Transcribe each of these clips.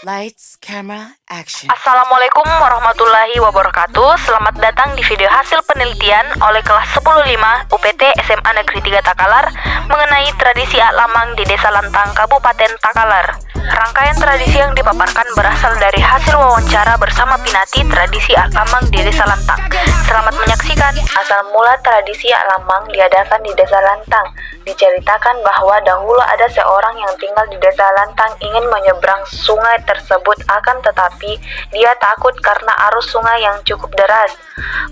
Lights, camera, action. Assalamualaikum warahmatullahi wabarakatuh. Selamat datang di video hasil penelitian oleh kelas 10-5 UPT SMA Negeri 3 Takalar mengenai tradisi Lamang di Desa Lantang, Kabupaten Takalar. Rangkaian tradisi yang dipaparkan berasal dari hasil wawancara bersama Pinati tradisi Lamang di Desa Lantang. Selamat menyaksikan. Asal mula tradisi Lamang diadakan di Desa Lantang. Diceritakan bahwa dahulu ada seorang yang tinggal di Desa Lantang ingin menyeberang sungai tersebut, akan tetapi dia takut karena arus sungai yang cukup deras.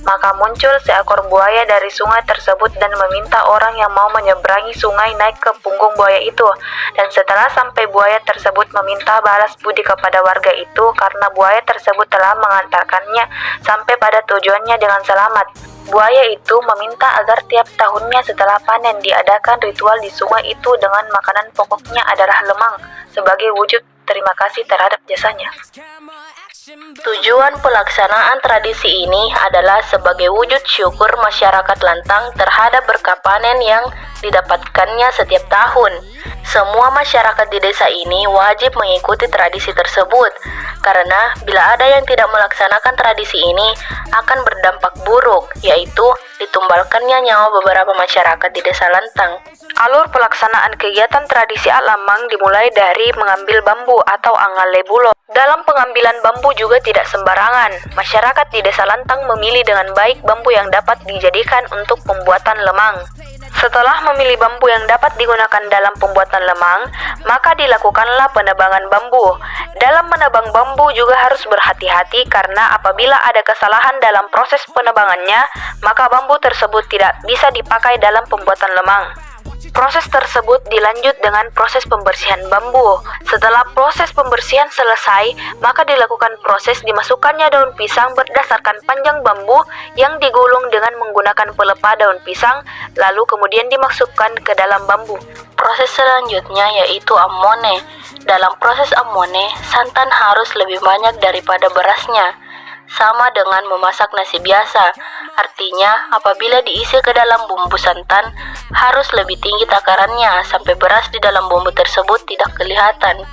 Maka muncul seekor buaya dari sungai tersebut dan meminta orang yang mau menyeberangi sungai naik ke punggung buaya itu. Dan setelah sampai, buaya tersebut meminta balas budi kepada warga itu karena buaya tersebut telah mengantarkannya sampai pada tujuannya dengan selamat. Buaya itu meminta agar tiap tahunnya setelah panen diadakan ritual di sungai itu dengan makanan pokoknya adalah lemang sebagai wujud terima kasih terhadap jasanya. Tujuan pelaksanaan tradisi ini adalah sebagai wujud syukur masyarakat Lantang terhadap berkah panen yang didapatkannya setiap tahun. Semua masyarakat di desa ini wajib mengikuti tradisi tersebut, karena bila ada yang tidak melaksanakan tradisi ini akan berdampak buruk, yaitu ditumbalkannya nyawa beberapa masyarakat di desa Lantang. Alur pelaksanaan kegiatan tradisi Lamang dimulai dari mengambil bambu atau angale bulo. Dalam pengambilan bambu juga tidak sembarangan. Masyarakat di desa Lantang memilih dengan baik bambu yang dapat dijadikan untuk pembuatan lemang. Setelah memilih bambu yang dapat digunakan dalam pembuatan lemang, maka dilakukanlah penebangan bambu. Dalam menebang bambu juga harus berhati-hati karena apabila ada kesalahan dalam proses penebangannya, maka bambu tersebut tidak bisa dipakai dalam pembuatan lemang. Proses tersebut dilanjut dengan proses pembersihan bambu. Setelah proses pembersihan selesai, maka dilakukan proses dimasukkannya daun pisang berdasarkan panjang bambu yang digulung dengan menggunakan pelepah daun pisang, lalu kemudian dimasukkan ke dalam bambu. Proses selanjutnya yaitu amone. Dalam proses amone, santan harus lebih banyak daripada berasnya. Sama dengan memasak nasi biasa. Artinya, apabila diisi ke dalam bumbu santan, harus lebih tinggi takarannya sampai beras di dalam bumbu tersebut tidak kelihatan.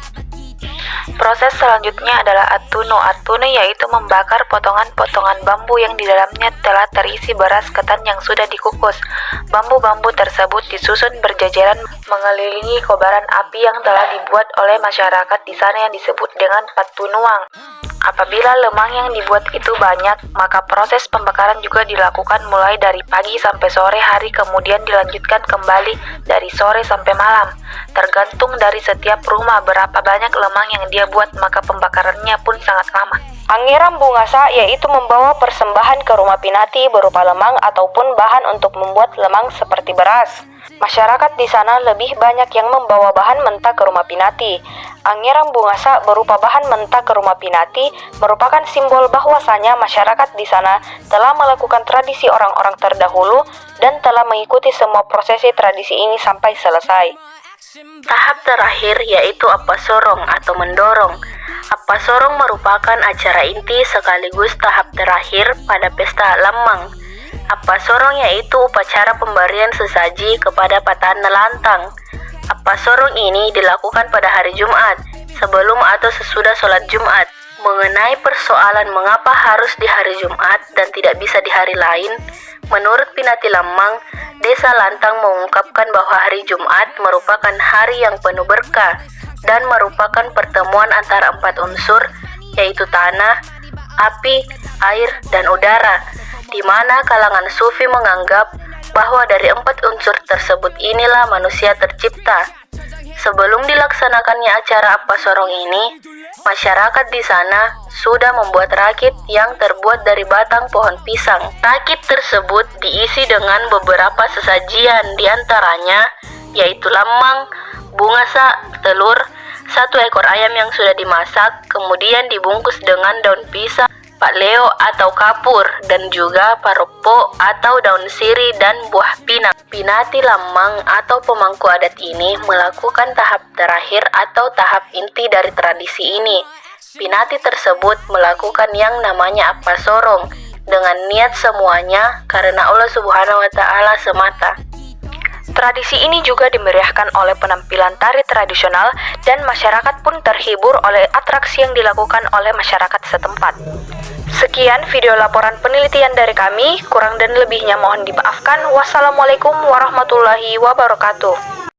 Proses selanjutnya adalah atuno. Atuno yaitu membakar potongan-potongan bambu yang di dalamnya telah terisi beras ketan yang sudah dikukus. Bambu-bambu tersebut disusun berjajaran mengelilingi kobaran api yang telah dibuat oleh masyarakat di sana yang disebut dengan patunuang. Apabila lemang yang dibuat itu banyak, maka proses pembakaran juga dilakukan mulai dari pagi sampai sore hari, kemudian dilanjutkan kembali dari sore sampai malam. Tergantung dari setiap rumah berapa banyak lemang yang dia buat, maka pembakarannya pun sangat lama. Pangeran Bungasa yaitu membawa persembahan ke rumah Pinati berupa lemang ataupun bahan untuk membuat lemang seperti beras. Masyarakat di sana lebih banyak yang membawa bahan mentah ke rumah Pinati. Angerang Bungasa berupa bahan mentah ke rumah Pinati merupakan simbol bahwasanya masyarakat di sana telah melakukan tradisi orang-orang terdahulu dan telah mengikuti semua prosesi tradisi ini sampai selesai. Tahap terakhir yaitu apa sorong atau mendorong. Apa sorong merupakan acara inti sekaligus tahap terakhir pada pesta Lamang. Apa sorong yaitu upacara pemberian sesaji kepada Patana Lantang. Apa sorong ini dilakukan pada hari Jumat, sebelum atau sesudah sholat Jumat. Mengenai persoalan mengapa harus di hari Jumat dan tidak bisa di hari lain, menurut Pinati Lamang, Desa Lantang mengungkapkan bahwa hari Jumat merupakan hari yang penuh berkah dan merupakan pertemuan antara 4 unsur, yaitu tanah, api, air, dan udara, di mana kalangan sufi menganggap bahwa dari 4 unsur tersebut inilah manusia tercipta. Sebelum dilaksanakannya acara apa sorong ini, masyarakat di sana sudah membuat rakit yang terbuat dari batang pohon pisang. Rakit tersebut diisi dengan beberapa sesajian, diantaranya yaitu lamang, bungasa, telur, 1 ekor ayam yang sudah dimasak, kemudian dibungkus dengan daun pisang, pak leo atau kapur, dan juga paropo atau daun sirih dan buah pinang. Pinati Lamang atau pemangku adat ini melakukan tahap terakhir atau tahap inti dari tradisi ini. Pinati tersebut melakukan yang namanya apa sorong dengan niat semuanya karena Allah Subhanahu wa Ta'ala semata. Tradisi ini juga dimeriahkan oleh penampilan tari tradisional dan masyarakat pun terhibur oleh atraksi yang dilakukan oleh masyarakat setempat. Sekian video laporan penelitian dari kami, kurang dan lebihnya mohon dimaafkan. Wassalamualaikum warahmatullahi wabarakatuh.